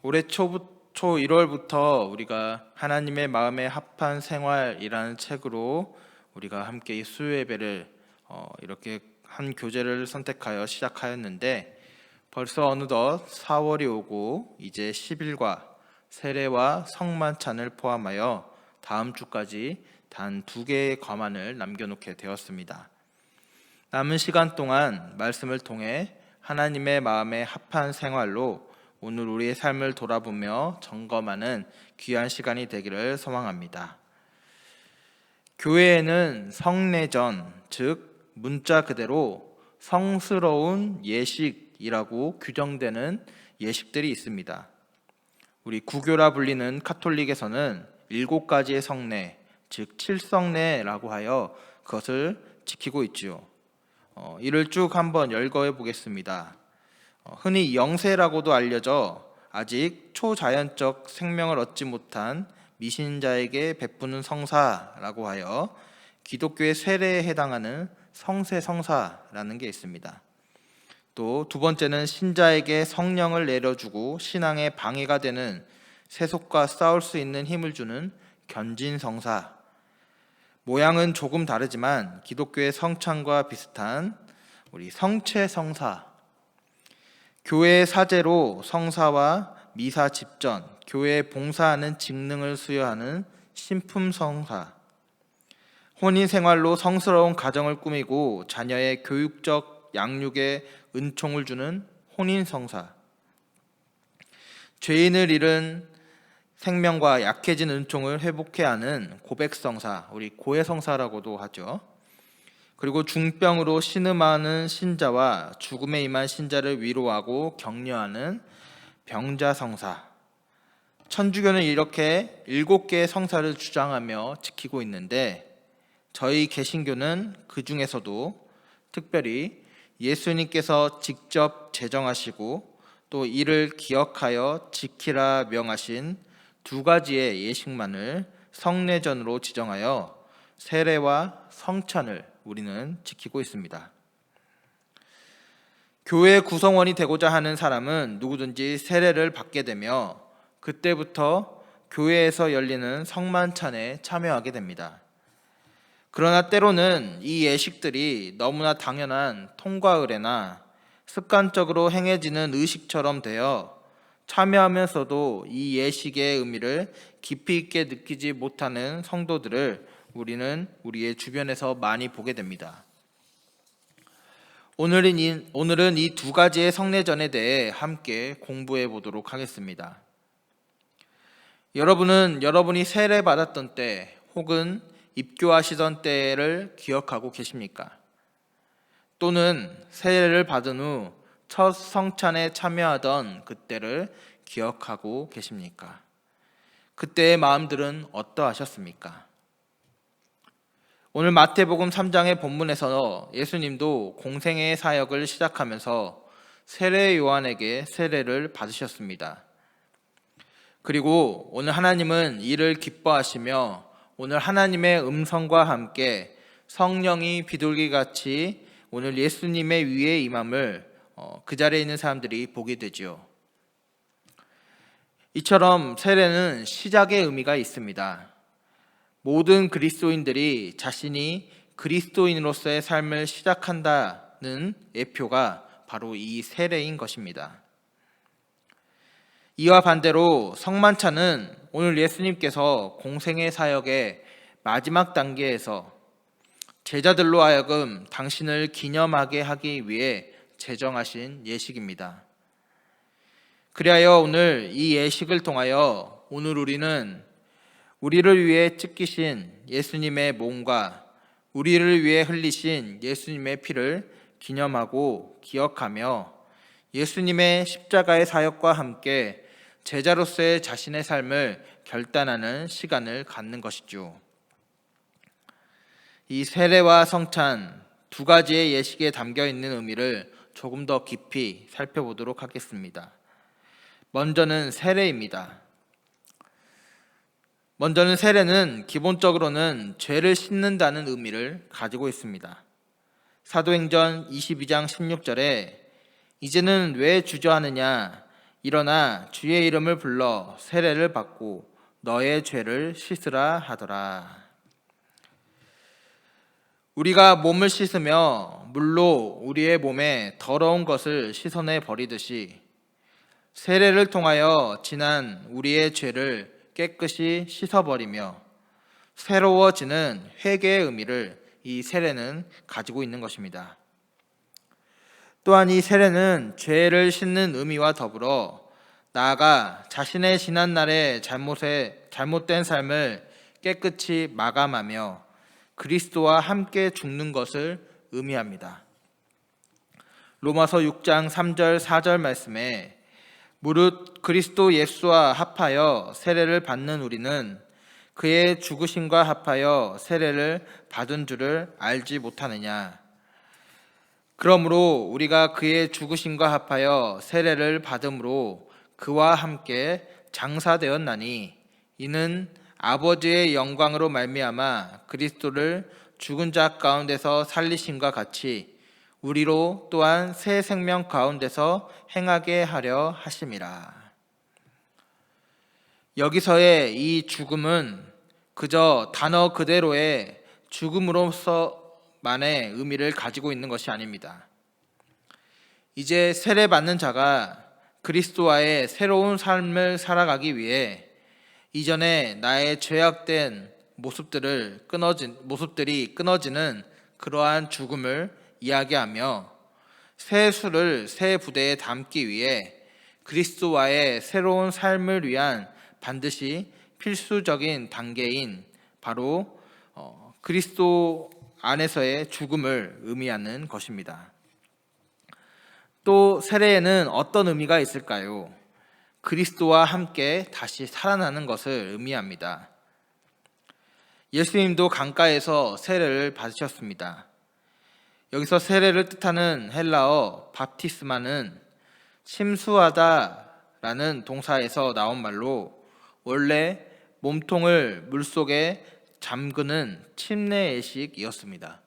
올해 초 1월부터 우리가 하나님의 마음에 합한 생활이라는 책으로 우리가 함께 이 수요 예배를 이렇게 한 교재를 선택하여 시작하였는데, 벌써 어느덧 4월이 오고 이제 10일과 세례와 성만찬을 포함하여 다음 주까지 단 2개의 과만을 남겨놓게 되었습니다. 남은 시간 동안 말씀을 통해 하나님의 마음에 합한 생활로 오늘 우리의 삶을 돌아보며 점검하는 귀한 시간이 되기를 소망합니다. 교회에는 성례전, 즉 문자 그대로 성스러운 예식이라고 규정되는 예식들이 있습니다. 우리 구교라 불리는 카톨릭에서는 7가지의 성례, 즉 칠성례라고 하여 그것을 지키고 있지요. 이를 쭉 한번 열거해 보겠습니다. 흔히 영세라고도 알려져 아직 초자연적 생명을 얻지 못한 미신자에게 베푸는 성사라고 하여 기독교의 세례에 해당하는 성세성사라는 게 있습니다. 또 두 번째는 신자에게 성령을 내려주고 신앙에 방해가 되는 세속과 싸울 수 있는 힘을 주는 견진성사. 모양은 조금 다르지만 기독교의 성찬과 비슷한 우리 성체성사. 교회의 사제로 성사와 미사 집전, 교회에 봉사하는 직능을 수여하는 신품성사, 혼인생활로 성스러운 가정을 꾸미고 자녀의 교육적 양육에 은총을 주는 혼인성사, 죄인을 잃은 생명과 약해진 은총을 회복해야 하는 고백성사, 우리 고해성사라고도 하죠. 그리고 중병으로 신음하는 신자와 죽음에 임한 신자를 위로하고 격려하는 병자성사. 천주교는 이렇게 7개의 성사를 주장하며 지키고 있는데, 저희 개신교는 그 중에서도 특별히 예수님께서 직접 제정하시고 또 이를 기억하여 지키라 명하신 2가지의 예식만을 성례전으로 지정하여 세례와 성찬을 우리는 지키고 있습니다. 교회 구성원이 되고자 하는 사람은 누구든지 세례를 받게 되며 그때부터 교회에서 열리는 성만찬에 참여하게 됩니다. 그러나 때로는 이 예식들이 너무나 당연한 통과 의례나 습관적으로 행해지는 의식처럼 되어 참여하면서도 이 예식의 의미를 깊이 있게 느끼지 못하는 성도들을 우리는 우리의 주변에서 많이 보게 됩니다. 오늘은 이 2가지의 성례전에 대해 함께 공부해 보도록 하겠습니다. 여러분은 여러분이 세례 받았던 때 혹은 입교하시던 때를 기억하고 계십니까? 또는 세례를 받은 후 첫 성찬에 참여하던 그때를 기억하고 계십니까? 그때의 마음들은 어떠하셨습니까? 오늘 마태복음 3장의 본문에서 예수님도 공생애의 사역을 시작하면서 세례 요한에게 세례를 받으셨습니다. 그리고 오늘 하나님은 이를 기뻐하시며 오늘 하나님의 음성과 함께 성령이 비둘기같이 오늘 예수님의 위에 임함을 그 자리에 있는 사람들이 보게 되지요. 이처럼 세례는 시작의 의미가 있습니다. 모든 그리스도인들이 자신이 그리스도인으로서의 삶을 시작한다는 예표가 바로 이 세례인 것입니다. 이와 반대로 성만찬은 오늘 예수님께서 공생애 사역의 마지막 단계에서 제자들로 하여금 당신을 기념하게 하기 위해 제정하신 예식입니다. 그리하여 오늘 이 예식을 통하여 오늘 우리는 우리를 위해 찢기신 예수님의 몸과 우리를 위해 흘리신 예수님의 피를 기념하고 기억하며 예수님의 십자가의 사역과 함께 제자로서의 자신의 삶을 결단하는 시간을 갖는 것이죠. 이 세례와 성찬 2가지의 예식에 담겨 있는 의미를 조금 더 깊이 살펴보도록 하겠습니다. 먼저는 세례입니다. 먼저는 세례는 기본적으로는 죄를 씻는다는 의미를 가지고 있습니다. 사도행전 22장 16절에 이제는 왜 주저하느냐 일어나 주의 이름을 불러 세례를 받고 너의 죄를 씻으라 하더라. 우리가 몸을 씻으며 물로 우리의 몸에 더러운 것을 씻어내 버리듯이 세례를 통하여 지난 우리의 죄를 깨끗이 씻어버리며 새로워지는 회개의 의미를 이 세례는 가지고 있는 것입니다. 또한 이 세례는 죄를 씻는 의미와 더불어 나아가 자신의 지난날의 잘못된 삶을 깨끗이 마감하며 그리스도와 함께 죽는 것을 의미합니다. 로마서 6장 3절 4절 말씀에 무릇 그리스도 예수와 합하여 세례를 받는 우리는 그의 죽으심과 합하여 세례를 받은 줄을 알지 못하느냐. 그러므로 우리가 그의 죽으심과 합하여 세례를 받음으로 그와 함께 장사되었나니 이는 아버지의 영광으로 말미암아 그리스도를 죽은 자 가운데서 살리심과 같이 우리로 또한 새 생명 가운데서 행하게 하려 하심이라. 여기서의 이 죽음은 그저 단어 그대로의 죽음으로서만의 의미를 가지고 있는 것이 아닙니다. 이제 세례받는 자가 그리스도와의 새로운 삶을 살아가기 위해 이전에 나의 죄악된 모습들이 끊어지는 그러한 죽음을 이야기하며 새 수를 새 부대에 담기 위해 그리스도와의 새로운 삶을 위한 반드시 필수적인 단계인 바로 그리스도 안에서의 죽음을 의미하는 것입니다. 또 세례에는 어떤 의미가 있을까요? 그리스도와 함께 다시 살아나는 것을 의미합니다. 예수님도 강가에서 세례를 받으셨습니다. 여기서 세례를 뜻하는 헬라어 밥티스마는 침수하다라는 동사에서 나온 말로 원래 몸통을 물속에 잠그는 침례 예식이었습니다.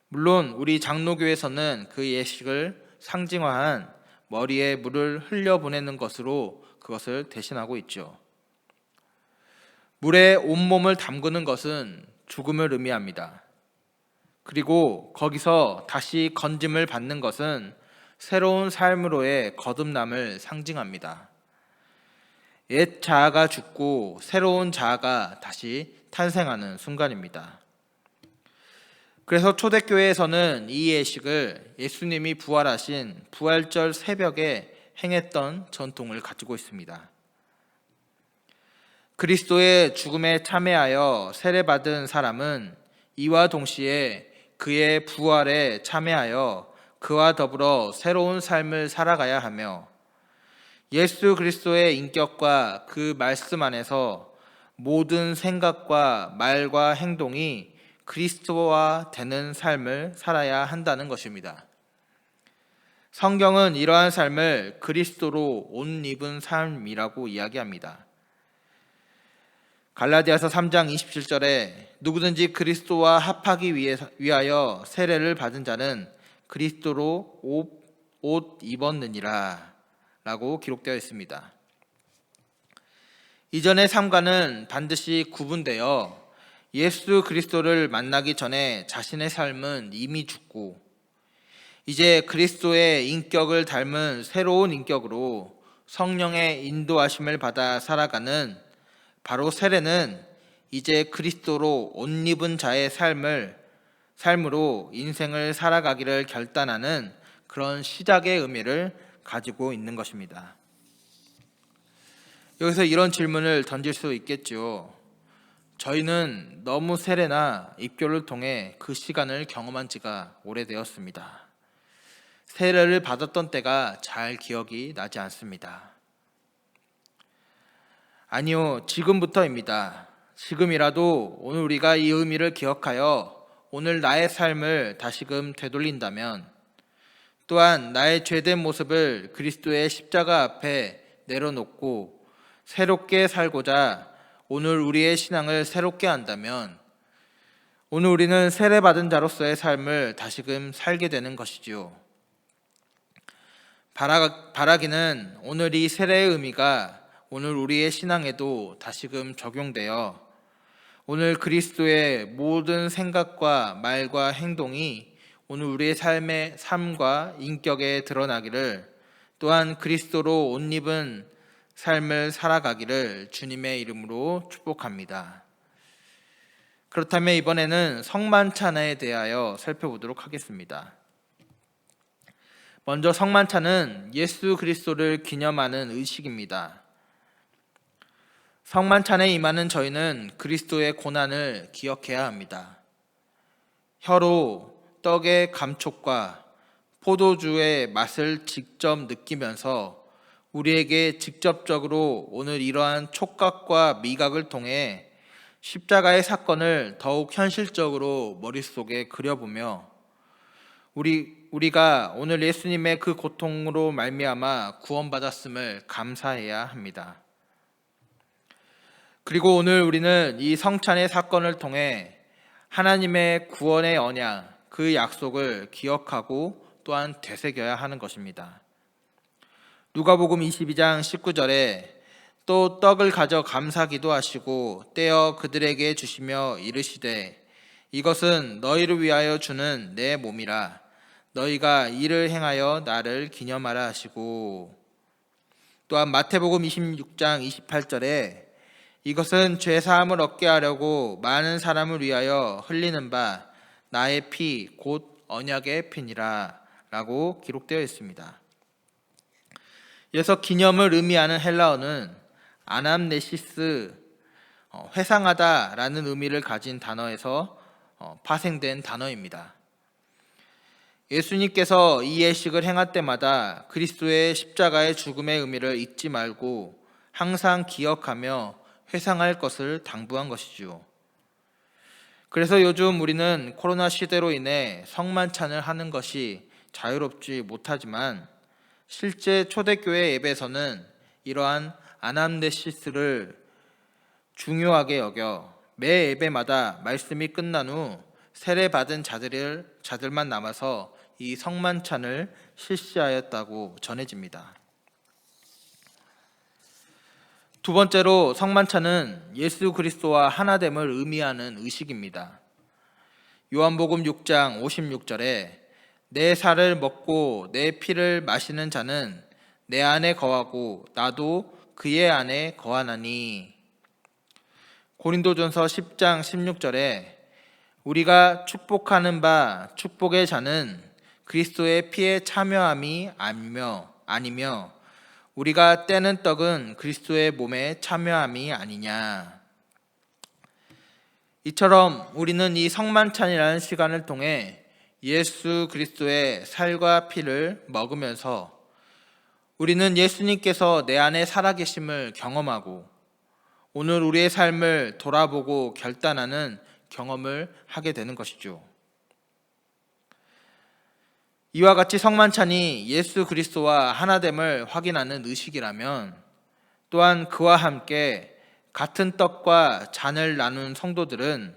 물론 우리 장로교에서는 그 예식을 상징화한 머리에 물을 흘려보내는 것으로 그것을 대신하고 있죠. 물에 온몸을 담그는 것은 죽음을 의미합니다. 그리고 거기서 다시 건짐을 받는 것은 새로운 삶으로의 거듭남을 상징합니다. 옛 자아가 죽고 새로운 자아가 다시 탄생하는 순간입니다. 그래서 초대교회에서는 이 예식을 예수님이 부활하신 부활절 새벽에 행했던 전통을 가지고 있습니다. 그리스도의 죽음에 참여하여 세례받은 사람은 이와 동시에 그의 부활에 참여하여 그와 더불어 새로운 삶을 살아가야 하며 예수 그리스도의 인격과 그 말씀 안에서 모든 생각과 말과 행동이 그리스도와 되는 삶을 살아야 한다는 것입니다. 성경은 이러한 삶을 그리스도로 옷 입은 삶이라고 이야기합니다. 갈라디아서 3장 27절에 누구든지 그리스도와 합하기 위하여 세례를 받은 자는 그리스도로 옷 입었느니라 라고 기록되어 있습니다. 이전의 삶과는 반드시 구분되어 예수 그리스도를 만나기 전에 자신의 삶은 이미 죽고 이제 그리스도의 인격을 닮은 새로운 인격으로 성령의 인도하심을 받아 살아가는 바로 세례는 이제 그리스도로 옷 입은 자의 삶으로 인생을 살아가기를 결단하는 그런 시작의 의미를 가지고 있는 것입니다. 여기서 이런 질문을 던질 수 있겠죠. 저희는 너무 세례나 입교를 통해 그 시간을 경험한 지가 오래되었습니다. 세례를 받았던 때가 잘 기억이 나지 않습니다. 아니요, 지금부터입니다. 지금이라도 오늘 우리가 이 의미를 기억하여 오늘 나의 삶을 다시금 되돌린다면 또한 나의 죄된 모습을 그리스도의 십자가 앞에 내려놓고 새롭게 살고자 오늘 우리의 신앙을 새롭게 한다면 오늘 우리는 세례받은 자로서의 삶을 다시금 살게 되는 것이지요. 바라기는 오늘 이 세례의 의미가 오늘 우리의 신앙에도 다시금 적용되어 오늘 그리스도의 모든 생각과 말과 행동이 오늘 우리의 삶과 인격에 드러나기를, 또한 그리스도로 옷 입은 삶을 살아가기를 주님의 이름으로 축복합니다. 그렇다면 이번에는 성만찬에 대하여 살펴보도록 하겠습니다. 먼저 성만찬은 예수 그리스도를 기념하는 의식입니다. 성만찬에 임하는 저희는 그리스도의 고난을 기억해야 합니다. 혀로 떡의 감촉과 포도주의 맛을 직접 느끼면서 우리에게 직접적으로 오늘 이러한 촉각과 미각을 통해 십자가의 사건을 더욱 현실적으로 머릿속에 그려보며 우리가 오늘 예수님의 그 고통으로 말미암아 구원받았음을 감사해야 합니다. 그리고 오늘 우리는 이 성찬의 사건을 통해 하나님의 구원의 언약, 그 약속을 기억하고 또한 되새겨야 하는 것입니다. 누가복음 22장 19절에 또 떡을 가져 감사기도 하시고 떼어 그들에게 주시며 이르시되 이것은 너희를 위하여 주는 내 몸이라 너희가 이를 행하여 나를 기념하라 하시고, 또한 마태복음 26장 28절에 이것은 죄사함을 얻게 하려고 많은 사람을 위하여 흘리는 바 나의 피 곧 언약의 피니라 라고 기록되어 있습니다. 이어서 기념을 의미하는 헬라어는 아남네시스, 회상하다 라는 의미를 가진 단어에서 파생된 단어입니다. 예수님께서 이 예식을 행할 때마다 그리스도의 십자가의 죽음의 의미를 잊지 말고 항상 기억하며 회상할 것을 당부한 것이죠. 그래서 요즘 우리는 코로나 시대로 인해 성만찬을 하는 것이 자유롭지 못하지만 실제 초대교회 예배에서는 이러한 아남네시스를 중요하게 여겨 매 예배마다 말씀이 끝난 후 세례받은 자들만 남아서 이 성만찬을 실시하였다고 전해집니다. 두 번째로 성만찬은 예수 그리스도와 하나됨을 의미하는 의식입니다. 요한복음 6장 56절에 내 살을 먹고 내 피를 마시는 자는 내 안에 거하고 나도 그의 안에 거하나니, 고린도전서 10장 16절에 우리가 축복하는 바 축복의 자는 그리스도의 피에 참여함이 아니며 우리가 떼는 떡은 그리스도의 몸에 참여함이 아니냐. 이처럼 우리는 이 성만찬이라는 시간을 통해 예수 그리스도의 살과 피를 먹으면서 우리는 예수님께서 내 안에 살아계심을 경험하고 오늘 우리의 삶을 돌아보고 결단하는 경험을 하게 되는 것이죠. 이와 같이 성만찬이 예수 그리스도와 하나됨을 확인하는 의식이라면, 또한 그와 함께 같은 떡과 잔을 나눈 성도들은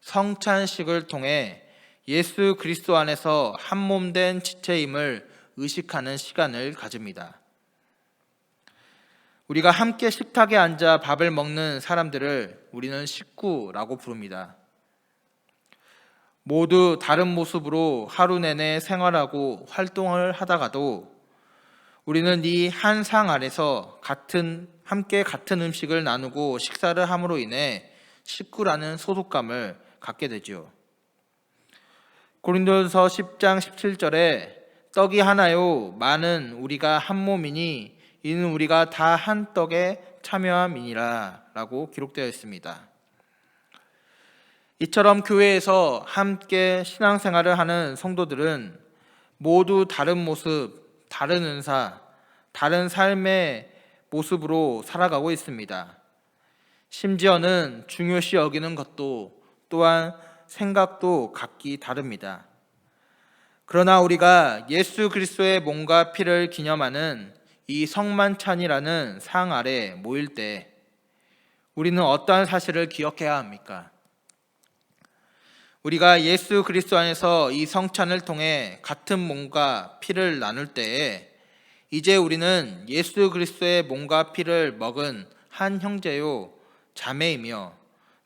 성찬식을 통해 예수 그리스도 안에서 한 몸 된 지체임을 의식하는 시간을 가집니다. 우리가 함께 식탁에 앉아 밥을 먹는 사람들을 우리는 식구라고 부릅니다. 모두 다른 모습으로 하루 내내 생활하고 활동을 하다가도 우리는 이 한 상 아래서 함께 같은 음식을 나누고 식사를 함으로 인해 식구라는 소속감을 갖게 되죠. 고린도전서 10장 17절에 떡이 하나요 많은 우리가 한 몸이니 이는 우리가 다 한 떡에 참여함이니라 라고 기록되어 있습니다. 이처럼 교회에서 함께 신앙생활을 하는 성도들은 모두 다른 모습, 다른 은사, 다른 삶의 모습으로 살아가고 있습니다. 심지어는 중요시 여기는 것도 또한 생각도 각기 다릅니다. 그러나 우리가 예수 그리스도의 몸과 피를 기념하는 이 성만찬이라는 상 아래 모일 때 우리는 어떠한 사실을 기억해야 합니까? 우리가 예수 그리스도 안에서 이 성찬을 통해 같은 몸과 피를 나눌 때에 이제 우리는 예수 그리스도의 몸과 피를 먹은 한 형제요 자매이며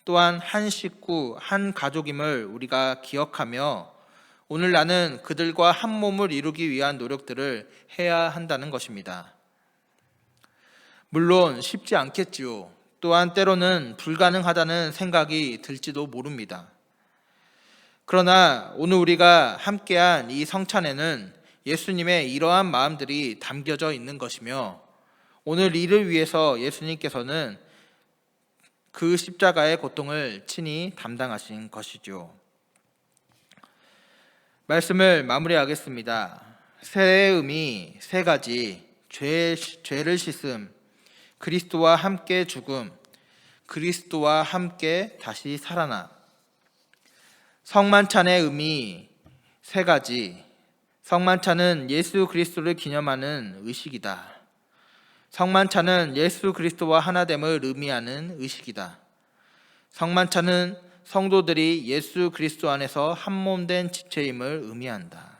또한 한 식구, 한 가족임을 우리가 기억하며 오늘 나는 그들과 한 몸을 이루기 위한 노력들을 해야 한다는 것입니다. 물론 쉽지 않겠지요. 또한 때로는 불가능하다는 생각이 들지도 모릅니다. 그러나 오늘 우리가 함께한 이 성찬에는 예수님의 이러한 마음들이 담겨져 있는 것이며 오늘 이를 위해서 예수님께서는 그 십자가의 고통을 친히 담당하신 것이죠. 말씀을 마무리하겠습니다. 세의 의미 세 가지: 죄를 씻음, 그리스도와 함께 죽음, 그리스도와 함께 다시 살아나. 성만찬의 의미 세 가지: 성만찬은 예수 그리스도를 기념하는 의식이다. 성만찬은 예수 그리스도와 하나됨을 의미하는 의식이다. 성만찬은 성도들이 예수 그리스도 안에서 한 몸 된 지체임을 의미한다.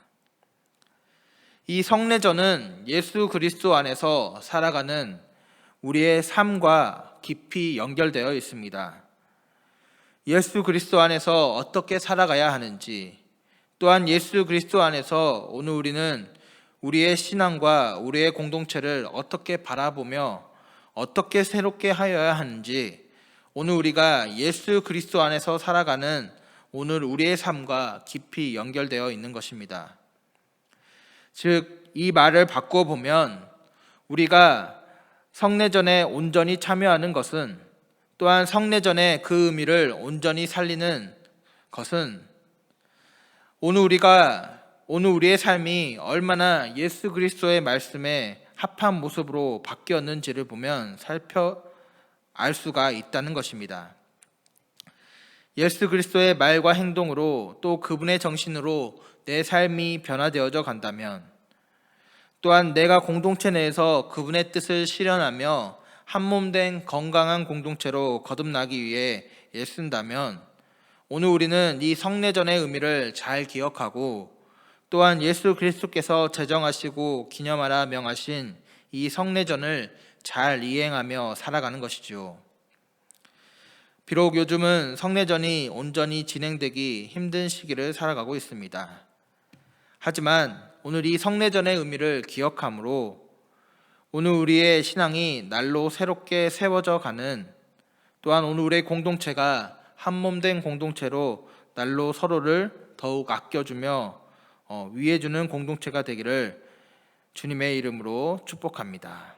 이 성례전은 예수 그리스도 안에서 살아가는 우리의 삶과 깊이 연결되어 있습니다. 예수 그리스도 안에서 어떻게 살아가야 하는지, 또한 예수 그리스도 안에서 오늘 우리는 우리의 신앙과 우리의 공동체를 어떻게 바라보며 어떻게 새롭게 하여야 하는지, 오늘 우리가 예수 그리스도 안에서 살아가는 오늘 우리의 삶과 깊이 연결되어 있는 것입니다. 즉, 이 말을 바꾸어 보면 우리가 성례전에 온전히 참여하는 것은, 또한 성례전의 그 의미를 온전히 살리는 것은 오늘 우리의 삶이 얼마나 예수 그리스도의 말씀에 합한 모습으로 바뀌었는지를 보면 알 수가 있다는 것입니다. 예수 그리스도의 말과 행동으로 또 그분의 정신으로 내 삶이 변화되어져 간다면, 또한 내가 공동체 내에서 그분의 뜻을 실현하며 한 몸 된 건강한 공동체로 거듭나기 위해 애쓴다면 오늘 우리는 이 성례전의 의미를 잘 기억하고 또한 예수 그리스도께서 제정하시고 기념하라 명하신 이 성례전을 잘 이행하며 살아가는 것이죠. 비록 요즘은 성례전이 온전히 진행되기 힘든 시기를 살아가고 있습니다. 하지만 오늘 이 성례전의 의미를 기억함으로 오늘 우리의 신앙이 날로 새롭게 세워져 가는, 또한 오늘 우리의 공동체가 한 몸 된 공동체로 날로 서로를 더욱 아껴주며 위해주는 공동체가 되기를 주님의 이름으로 축복합니다.